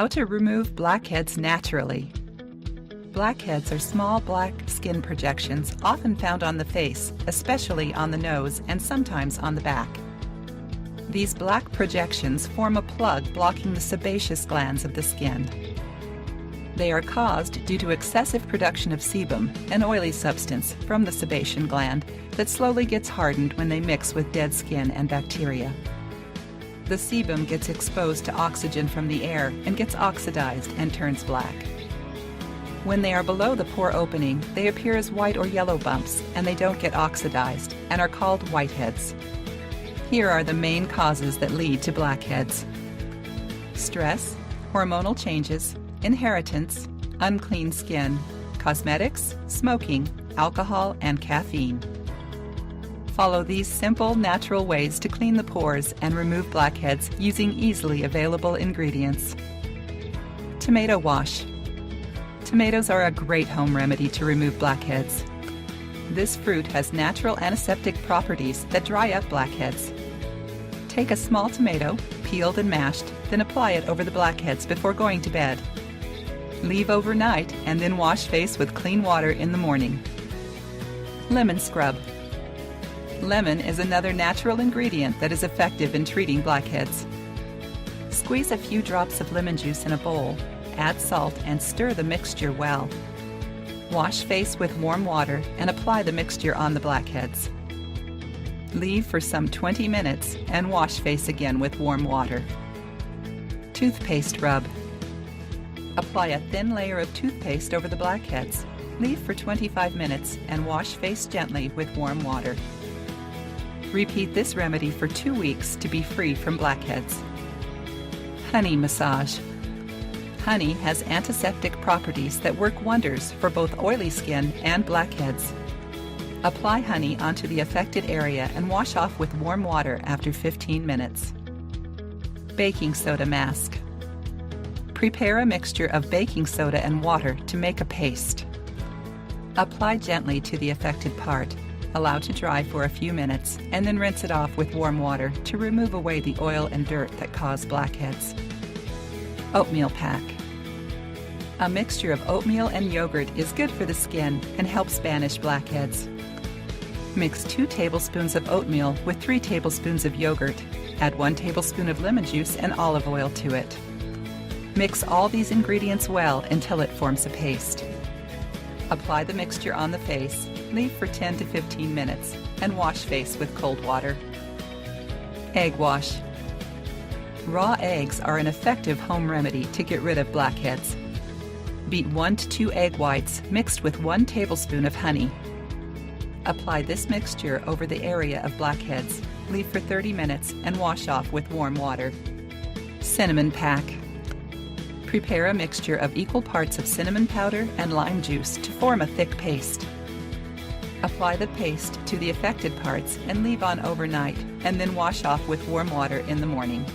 How to remove blackheads naturally. Blackheads are small black skin projections often found on the face, especially on the nose and sometimes on the back. These black projections form a plug blocking the sebaceous glands of the skin. They are caused due to excessive production of sebum, an oily substance from the sebaceous gland that slowly gets hardened when they mix with dead skin and bacteria. The sebum gets exposed to oxygen from the air and gets oxidized and turns black. When they are below the pore opening, they appear as white or yellow bumps and they don't get oxidized and are called whiteheads. Here are the main causes that lead to blackheads: stress, hormonal changes, inheritance, unclean skin, cosmetics, smoking, alcohol, and caffeine. Follow these simple, natural ways to clean the pores and remove blackheads using easily available ingredients. Tomato wash. Tomatoes are a great home remedy to remove blackheads. This fruit has natural antiseptic properties that dry up blackheads. Take a small tomato, peeled and mashed, then apply it over the blackheads before going to bed. Leave overnight and then wash face with clean water in the morning. Lemon scrub. Lemon is another natural ingredient that is effective in treating blackheads. Squeeze a few drops of lemon juice in a bowl, add salt and stir the mixture well. Wash face with warm water and apply the mixture on the blackheads. Leave for some 20 minutes and wash face again with warm water. Toothpaste rub. Apply a thin layer of toothpaste over the blackheads. Leave for 25 minutes and wash face gently with warm water. Repeat this remedy for 2 weeks to be free from blackheads. Honey massage. Honey has antiseptic properties that work wonders for both oily skin and blackheads. Apply honey onto the affected area and wash off with warm water after 15 minutes. Baking soda mask. Prepare a mixture of baking soda and water to make a paste. Apply gently to the affected part. Allow to dry for a few minutes and then rinse it off with warm water to remove away the oil and dirt that cause blackheads. Oatmeal pack. A mixture of oatmeal and yogurt is good for the skin and helps banish blackheads. Mix 2 tablespoons of oatmeal with 3 tablespoons of yogurt. Add 1 tablespoon of lemon juice and olive oil to it. Mix all these ingredients well until it forms a paste. Apply the mixture on the face, leave for 10 to 15 minutes, and wash face with cold water. Egg wash. Raw eggs are an effective home remedy to get rid of blackheads. Beat 1 to 2 egg whites mixed with 1 tablespoon of honey. Apply this mixture over the area of blackheads, leave for 30 minutes, and wash off with warm water. Cinnamon pack. Prepare a mixture of equal parts of cinnamon powder and lime juice to form a thick paste. Apply the paste to the affected parts and leave on overnight, and then wash off with warm water in the morning.